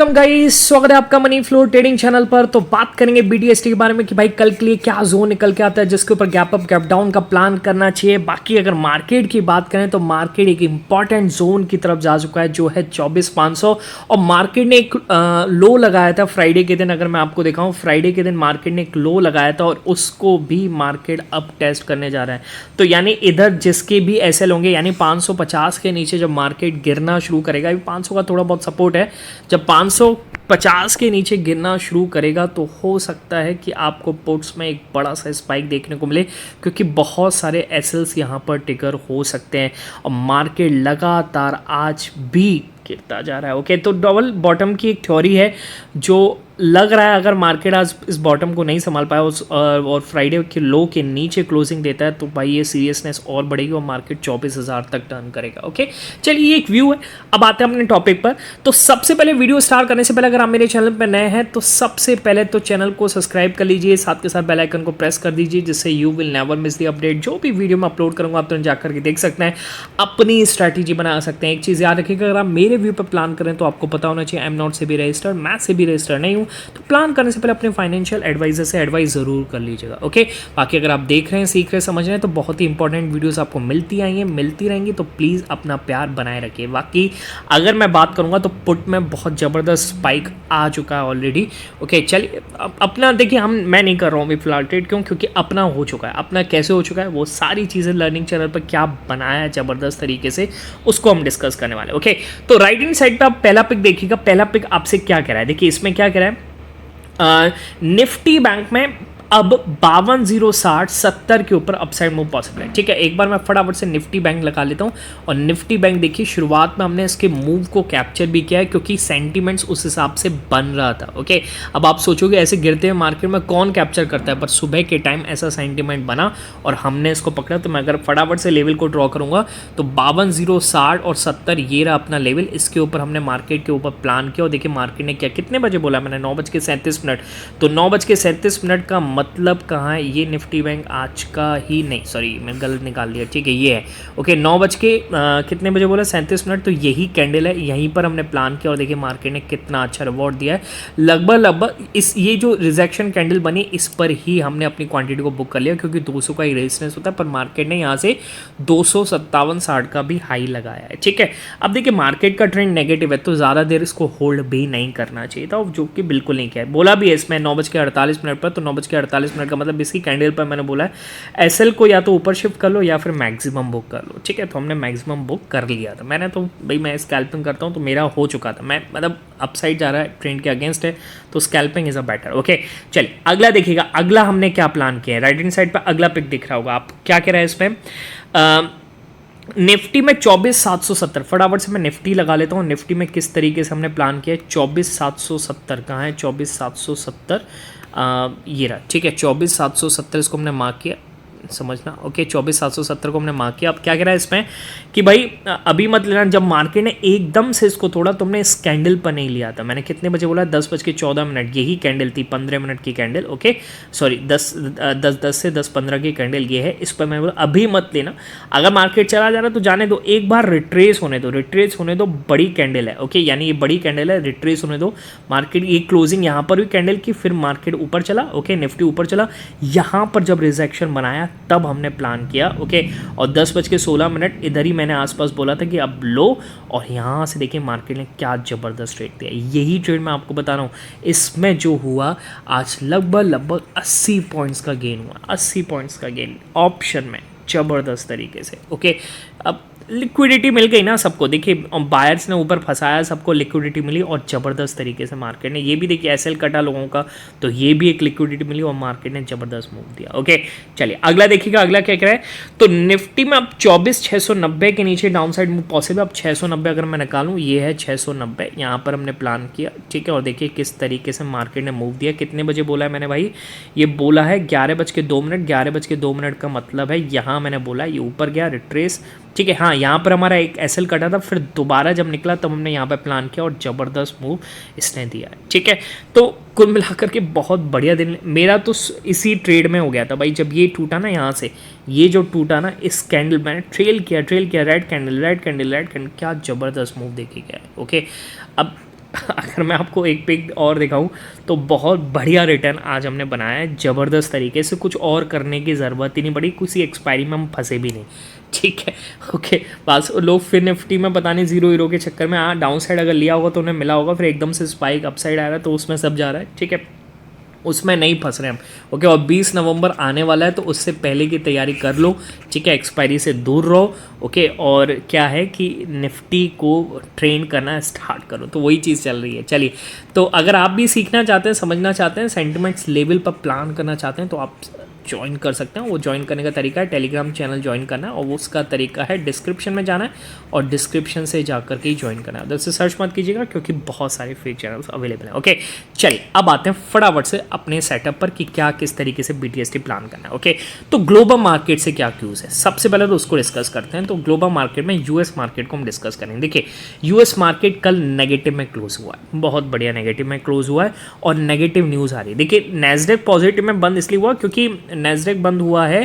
Welcome guys, स्वागत है आपका मनी फ्लो ट्रेडिंग चैनल पर। तो बात करेंगे बीटीएसटी के बारे में कि भाई कल के लिए क्या जोन निकल के आता है जिसके ऊपर गैप अप गैप डाउन का प्लान करना चाहिए। बाकी अगर मार्केट की बात करें तो मार्केट एक इंपॉर्टेंट जोन की तरफ जा चुका है जो है 24,500 और मार्केट ने एक लो लगाया था फ्राइडे के दिन। अगर मैं आपको दिखाऊं, फ्राइडे के दिन मार्केट ने एक लो लगाया था और उसको भी मार्केट अब टेस्ट करने जा रहा है। तो यानी इधर जिसके भी एसएल होंगे, यानी 550 के नीचे जब मार्केट गिरना शुरू करेगा, अभी 500 का थोड़ा बहुत सपोर्ट है, जब 550 के नीचे गिरना शुरू करेगा तो हो सकता है कि आपको पुट्स में एक बड़ा सा स्पाइक देखने को मिले, क्योंकि बहुत सारे एसएल्स यहाँ पर ट्रिगर हो सकते हैं और मार्केट लगातार आज भी गिरता जा रहा है। ओके, तो डबल बॉटम की एक थ्योरी है जो लग रहा है अगर मार्केट आज इस बॉटम को नहीं संभाल पाया और फ्राइडे के लो के नीचे क्लोजिंग देता है तो भाई ये सीरियसनेस और बढ़ेगी और मार्केट 24,000 तक टर्न करेगा। ओके, चलिए ये एक व्यू है। अब आते हैं अपने टॉपिक पर। तो सबसे पहले वीडियो स्टार्ट करने से पहले अगर आप मेरे चैनल पर नए हैं तो सबसे पहले तो चैनल को सब्सक्राइब कर लीजिए, साथ के साथ बेल आइकन को प्रेस कर दीजिए, जिससे you will never miss the update. जो भी वीडियो मैं अपलोड करूंगा आप तुरंत जाकर के देख सकते हैं, अपनी स्ट्रैटेजी बना सकते हैं। एक चीज़ याद रखिएगा, अगर आप मेरे व्यू पर प्लान करें तो आपको पता होना चाहिए I am not SEBI registered, मैं सेबी रजिस्टर्ड नहीं हूँ। तो प्लान करने से पहले अपने फाइनेंशियल एडवाइजर से एडवाइस जरूर कर लीजिएगा। ओके, बाकी अगर आप देख रहे हैं, सीख रहे हैं, समझ रहे हैं तो बहुत ही इंपॉर्टेंट वीडियोस आपको मिलती आएंगी, मिलती रहेंगी, तो प्लीज़ अपना प्यार बनाए रखिए। बाकी अगर मैं बात करूंगा तो पुट में बहुत ज़बरदस्त स्पाइक आ चुका है ऑलरेडी। ओके, चलिए अपना देखिए, मैं नहीं कर रहा हूँ अभी फिलहाल ट्रेड, क्योंकि अपना हो चुका है। अपना कैसे हो चुका है वो सारी चीज़ें लर्निंग चैनल पर क्या बनाया है ज़बरदस्त तरीके से, उसको हम डिस्कस करने वाले। ओके, तो राइट हैंड साइड पर आप पहला पिक देखिएगा। पहला पिक आपसे क्या कह रहा है, देखिए इसमें क्या कह रहा है, निफ्टी बैंक में अब 52,060 के ऊपर अपसाइड मूव पॉसिबल है। ठीक है, एक बार मैं फटाफट से निफ्टी बैंक लगा लेता हूँ। और निफ्टी बैंक देखिए शुरुआत में हमने इसके मूव को कैप्चर भी किया है क्योंकि सेंटीमेंट्स उस हिसाब से बन रहा था। ओके, अब आप सोचोगे ऐसे गिरते हुए मार्केट में कौन कैप्चर करता है, पर सुबह के टाइम ऐसा सेंटीमेंट बना और हमने इसको पकड़ा। तो मैं अगर फटाफट से लेवल को ड्रॉ करूँगा तो 52,060 और 70 ये रहा अपना लेवल। इसके ऊपर हमने मार्केट के ऊपर प्लान किया और देखिए मार्केट ने क्या, कितने बजे बोला मैंने, 9:37। तो 9:37 का मतलब कहाँ है, ये निफ्टी बैंक आज का ही नहीं, सॉरी मैं गलत निकाल दिया। ठीक है, ये है। ओके, 9 कितने बजे बोला, 37, तो यही कैंडल है, यहीं पर हमने प्लान किया और देखिए मार्केट ने कितना अच्छा रिवॉर्ड दिया है। लगभग इस ये जो रिजेक्शन कैंडल बनी इस पर ही हमने अपनी क्वांटिटी को बुक कर लिया, क्योंकि 200 का ही रेजिस्टेंस होता है, पर मार्केट ने यहाँ से 257.60 का भी हाई लगाया है। ठीक है, अब देखिए मार्केट का ट्रेंड नेगेटिव है तो ज़्यादा देर इसको होल्ड भी नहीं करना चाहिए था, जो कि बिल्कुल नहीं किया है। बोला भी है इसमें 9:48 पर, तो 9:48 का मतलब इसकी कैंडल पर मैंने बोला है एसएल को या तो ऊपर शिफ्ट कर लो या फिर मैक्सिमम बुक कर लो। ठीक है, तो हमने मैक्सिमम बुक कर लिया था। मैंने तो भाई मैं स्कैल्पिंग करता हूँ तो मेरा हो चुका था, मैं मतलब अपसाइड जा रहा है, ट्रेंड के अगेंस्ट है, तो scalping is a better. Okay, चलिए अगला देखिएगा, अगला हमने क्या प्लान किया है। राइट हैंड साइड पर अगला पिक दिख रहा होगा, आप क्या कह रहा है इसमें, निफ्टी में 24,770। फटाफट से मैं निफ्टी लगा लेता हूँ। निफ्टी में किस तरीके से हमने प्लान किया है, 24,770 कहाँ है, 24,770 ये रहा। ठीक है, 24,770 इसको हमने मार्क किया, समझना। ओके, 24,770 को हमने मार्क किया। अब क्या कह रहा है इसमें कि भाई अभी मत लेना, जब मार्केट ने एकदम से इसको तोड़ा तो हमने इस कैंडल पर नहीं लिया था। मैंने कितने बजे बोला, 10:14, यही कैंडल थी, 15 मिनट की कैंडल। ओके, सॉरी 10 से 10:15 की कैंडल ये है, इस पर मैं बोला अभी मत लेना। अगर मार्केट चला जा रहा है तो जाने दो, एक बार रिट्रेस होने दो, बड़ी कैंडल है। ओके, यानी ये बड़ी कैंडल है, रिट्रेस होने दो। मार्केट ये क्लोजिंग यहाँ पर हुई कैंडल की, फिर मार्केट ऊपर चला। ओके, निफ्टी ऊपर चला, यहाँ पर जब रिजेक्शन बनाया तब हमने प्लान किया। ओके, और 10:16 इधर ही मैंने आसपास बोला था कि अब लो, और यहाँ से देखिए मार्केट ने क्या ज़बरदस्त ट्रेड दिया। यही ट्रेड मैं आपको बता रहा हूँ, इसमें जो हुआ आज लगभग 80 पॉइंट्स का गेन हुआ, 80 पॉइंट्स का गेन ऑप्शन में, ज़बरदस्त तरीके से। ओके, अब लिक्विडिटी मिल गई ना सबको, देखिए बायर्स ने ऊपर फंसाया, सबको लिक्विडिटी मिली और ज़बरदस्त तरीके से मार्केट ने, ये भी देखिए एसएल कटा लोगों का, तो ये भी एक लिक्विडिटी मिली और मार्केट ने ज़बरदस्त मूव दिया। ओके, चलिए अगला देखिएगा, अगला क्या कह रहा है, तो निफ्टी में अब 24,690 के नीचे डाउन साइड मूव पॉसिबल। अब 690 अगर मैं निकालूँ, ये है 690, यहाँ पर हमने प्लान किया। ठीक है, और देखिए किस तरीके से मार्केट ने मूव दिया। कितने बजे बोला है मैंने भाई, ये बोला है 11:02, 11:02 का मतलब है यहाँ मैंने बोला ये ऊपर गया, रिट्रेस। ठीक है, हाँ यहाँ पर हमारा एक एसएल कटा था, फिर दोबारा जब निकला तब हमने यहाँ पर प्लान किया और ज़बरदस्त मूव इसने दिया। ठीक है, तो कुल मिलाकर के बहुत बढ़िया दिन मेरा तो इसी ट्रेड में हो गया था भाई। जब ये टूटा ना यहाँ से, ये जो टूटा ना, इस कैंडल मैंने ट्रेल किया, रेड कैंडल, क्या ज़बरदस्त मूव देखी गया है। ओके, अब अगर मैं आपको एक पिक और दिखाऊं तो बहुत बढ़िया रिटर्न आज हमने बनाया है ज़बरदस्त तरीके से, कुछ और करने की ज़रूरत ही नहीं पड़ी, किसी एक्सपायरी में हम फंसे भी नहीं। ठीक है, ओके। बस लोग फिर निफ्टी में पता नहीं जीरो हीरो के चक्कर में डाउन साइड अगर लिया होगा तो उन्हें मिला होगा, फिर एकदम से स्पाइक अप साइड आ रहा है तो उसमें सब जा रहा है। ठीक है, उसमें नहीं फंस रहे हम। ओके, और 20 नवंबर आने वाला है तो उससे पहले की तैयारी कर लो। ठीक है, एक्सपायरी से दूर रहो। ओके, और क्या है कि निफ्टी को ट्रेन करना स्टार्ट करो, तो वही चीज़ चल रही है। चलिए, तो अगर आप भी सीखना चाहते हैं, समझना चाहते हैं, सेंटिमेंट्स लेवल पर प्लान करना चाहते हैं तो आप ज्वाइन कर सकते हैं। वो ज्वाइन करने का तरीका है टेलीग्राम चैनल ज्वाइन करना है, और वो उसका तरीका है डिस्क्रिप्शन में जाना है और डिस्क्रिप्शन से जाकर के ही ज्वाइन करना है। उधर से सर्च मत कीजिएगा क्योंकि बहुत सारे फेक चैनल्स अवेलेबल हैं। ओके, चलिए अब आते हैं फटाफट से अपने सेटअप पर कि क्या किस तरीके से BTST प्लान करना है। ओके, तो ग्लोबल मार्केट से क्या क्यूज़ है, सबसे पहले तो उसको डिस्कस करते हैं। तो ग्लोबल मार्केट में US मार्केट को हम डिस्कस करेंगे। देखिए, US मार्केट कल नेगेटिव में क्लोज हुआ है, बहुत बढ़िया नेगेटिव में क्लोज हुआ है और नेगेटिव न्यूज़ आ रही है। देखिए, नैस्डैक पॉजिटिव में बंद इसलिए हुआ क्योंकि नैस्डैक बंद हुआ है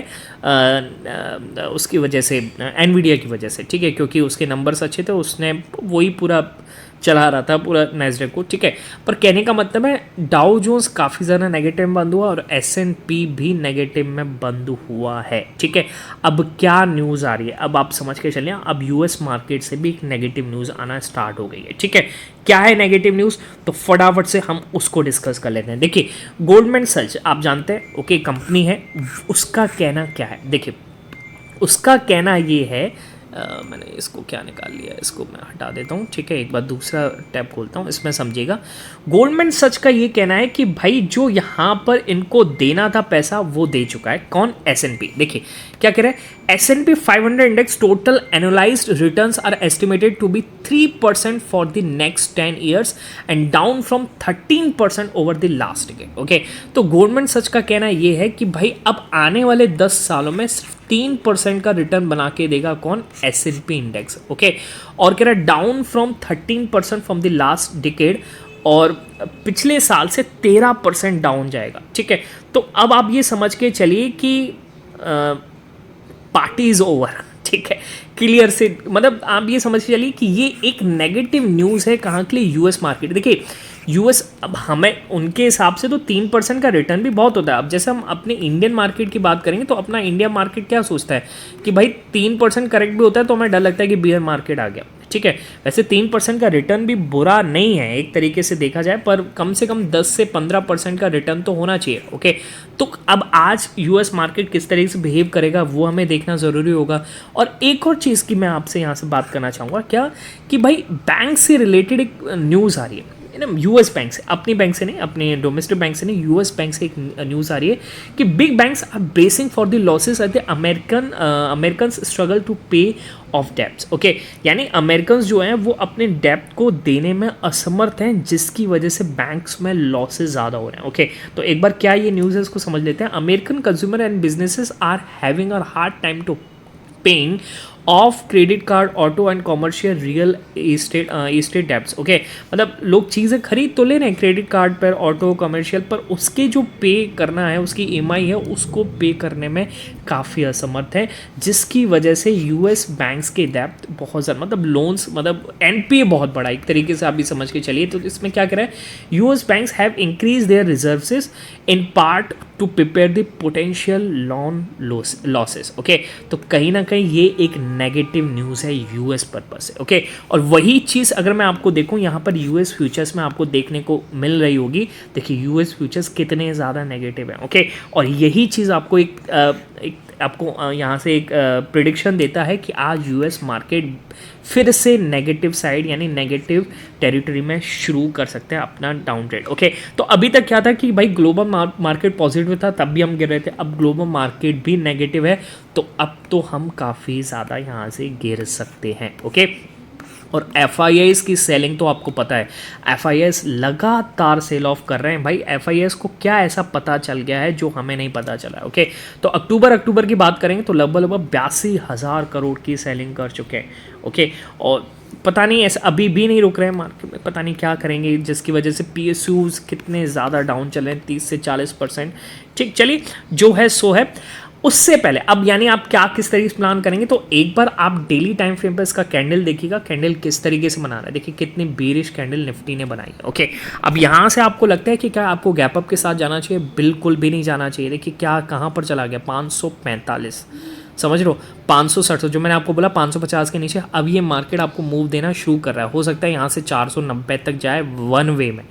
उसकी वजह से, एनवीडिया की वजह से। ठीक है, क्योंकि उसके नंबर्स अच्छे थे, उसने वही पूरा चला रहा था पूरा नैस्डैक को। ठीक है, पर कहने का मतलब है डाउ जोन्स काफ़ी ज़्यादा नेगेटिव में बंद हुआ और S&P भी नेगेटिव में बंद हुआ है। ठीक है, अब क्या न्यूज़ आ रही है, अब आप समझ के चलिए, अब US मार्केट से भी एक नेगेटिव न्यूज़ आना स्टार्ट हो गई है। ठीक है, क्या है नेगेटिव न्यूज़, तो फटाफट से हम उसको डिस्कस कर लेते हैं। देखिए, गोल्डमैन सच आप जानते हैं, ओके, कंपनी है, उसका कहना क्या है। देखिए, उसका कहना ये है, मैंने इसको क्या निकाल लिया, इसको मैं हटा देता हूँ। ठीक है, एक बार दूसरा टैब खोलता हूँ, इसमें समझिएगा। गोल्डमैन सच का ये कहना है कि भाई जो यहाँ पर इनको देना था पैसा वो दे चुका है। कौन? S&P। देखिए क्या कह रहे हैं, S&P 500 index total annualised returns are estimated to be 3% for the next 10 years and down from 13% over the last decade. Okay, तो गोल्डमैन सच का कहना ये है कि भाई अब आने वाले 10 सालों में सिर्फ 3% का रिटर्न बना के देगा। कौन? S&P index. ओके, और कह रहा है down from 13% from the last decade, और पिछले साल से 13% डाउन जाएगा। ठीक है, तो अब आप ये समझ के चलिए कि पार्टी इज ओवर। ठीक है, क्लियर से, मतलब आप ये समझ के चलिए कि ये एक नेगेटिव न्यूज़ है कहाँ के लिए, US मार्केट। देखिए US, अब हमें उनके हिसाब से तो 3% का रिटर्न भी बहुत होता है। अब जैसे हम अपने इंडियन मार्केट की बात करेंगे तो अपना इंडिया मार्केट क्या सोचता है कि भाई 3% करेक्ट भी होता है तो हमें डर लगता है कि बियर मार्केट आ गया। ठीक है, वैसे 3% का रिटर्न भी बुरा नहीं है एक तरीके से देखा जाए, पर कम से कम 10 से 15% का रिटर्न तो होना चाहिए। ओके, तो अब आज US मार्केट किस तरीके से बिहेव करेगा वो हमें देखना ज़रूरी होगा। और एक और चीज़ की मैं आपसे यहाँ से बात करना चाहूँगा, क्या कि भाई बैंक से रिलेटेड एक न्यूज़ आ रही है ना, US बैंक से, अपनी बैंक से नहीं, अपने डोमेस्टिक बैंक से नहीं, US बैंक से एक न्यूज़ आ रही है कि big banks are bracing for the losses at the American struggle to pay off debts. Okay, यानी अमेरिकन जो हैं वो अपने डेब्ट को देने में असमर्थ हैं, जिसकी वजह से बैंक्स में लॉसेस ज़्यादा हो रहे हैं। ओके, तो एक बार क्या ये न्यूज़ है इसको समझ लेते हैं। American consumer and businesses are having a hard time to paying off credit card, auto and commercial real estate debts. Okay, मतलब लोग चीज़ें खरीद तो ले रहे हैं क्रेडिट कार्ड पर, ऑटो, कमर्शियल पर, उसके जो पे करना है, उसकी EMI है, उसको पे करने में काफ़ी असमर्थ है, जिसकी वजह से US बैंक्स के डेब्ट बहुत ज़्यादा, मतलब लोन्स, मतलब NPA बहुत बड़ा एक तरीके से आप भी समझ के चलिए। तो इसमें क्या कह रहा है, US banks have increase their reserves in part two prepare the potential loan losses. Okay, तो कहीं ना कहीं ये एक नेगेटिव न्यूज़ है US पर्पज से। ओके, और वही चीज़ अगर मैं आपको देखूं यहाँ पर US फ्यूचर्स में आपको देखने को मिल रही होगी। देखिए US फ्यूचर्स कितने ज़्यादा नेगेटिव हैं। ओके, और यही चीज़ आपको आपको यहाँ से एक प्रिडिक्शन देता है कि आज US मार्केट फिर से नेगेटिव साइड यानी नेगेटिव टेरिटरी में शुरू कर सकते हैं अपना डाउन ट्रेड। ओके, तो अभी तक क्या था कि भाई ग्लोबल मार्केट पॉजिटिव था तब भी हम गिर रहे थे, अब ग्लोबल मार्केट भी नेगेटिव है तो अब तो हम काफ़ी ज़्यादा यहाँ से गिर सकते हैं। ओके, और FIIs की सेलिंग तो आपको पता है, FIIs लगातार सेल ऑफ कर रहे हैं। भाई FIIs को क्या ऐसा पता चल गया है जो हमें नहीं पता चला है। ओके, तो अक्टूबर की बात करेंगे तो लगभग 82,000 करोड़ की सेलिंग कर चुके हैं। ओके, और पता नहीं ऐसा अभी भी नहीं रुक रहे हैं मार्केट में, पता नहीं क्या करेंगे, जिसकी वजह से PSUs कितने ज़्यादा डाउन चल रहे हैं, 30 से 40%। ठीक, चलिए जो है सो है। उससे पहले अब यानी आप क्या किस तरीके से प्लान करेंगे, तो एक बार आप डेली टाइम फ्रेम पर इसका कैंडल देखिएगा, कैंडल किस तरीके से बना रहा है। देखिए कितनी बेरिश कैंडल निफ्टी ने बनाई है। ओके, अब यहाँ से आपको लगता है कि क्या आपको गैप अप के साथ जाना चाहिए? बिल्कुल भी नहीं जाना चाहिए। देखिए क्या कहाँ पर चला गया, 545, समझ लो 560, जो मैंने आपको बोला 550 के नीचे। अब ये मार्केट आपको मूव देना शुरू कर रहा है, हो सकता है यहाँ से 490 तक जाए वन वे में।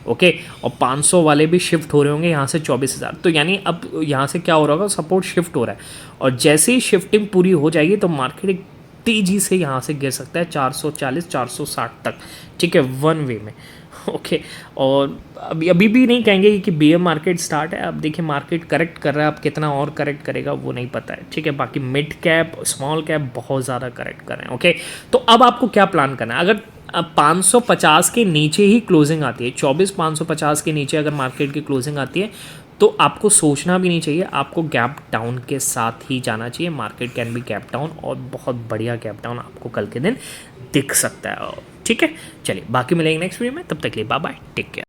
ओके, और 500 वाले भी शिफ्ट हो रहे होंगे यहाँ से 24,000। तो यानी अब यहाँ से क्या हो रहा होगा, सपोर्ट शिफ्ट हो रहा है, और जैसे ही शिफ्टिंग पूरी हो जाएगी तो मार्केट एक तेज़ी से यहाँ से गिर सकता है 440 460 तक, ठीक है, वन वे में। ओके, और अभी भी नहीं कहेंगे कि बेयर मार्केट स्टार्ट है। अब देखिए मार्केट करेक्ट कर रहा है, अब कितना और करेक्ट करेगा वो नहीं पता है, ठीक है। बाकी मिड कैप स्मॉल कैप बहुत ज़्यादा करेक्ट कर रहे हैं। ओके, तो अब आपको क्या प्लान करना है? अगर 550 के नीचे ही क्लोजिंग आती है, 24,550 के नीचे अगर मार्केट की क्लोजिंग आती है, तो आपको सोचना भी नहीं चाहिए, आपको गैप डाउन के साथ ही जाना चाहिए। Market can be gap down, और बहुत बढ़िया गैप डाउन आपको कल के दिन दिख सकता है, ठीक है। चलिए बाकी मिलेंगे नेक्स्ट वीडियो में, तब तक के लिए बाय बाय, टेक केयर।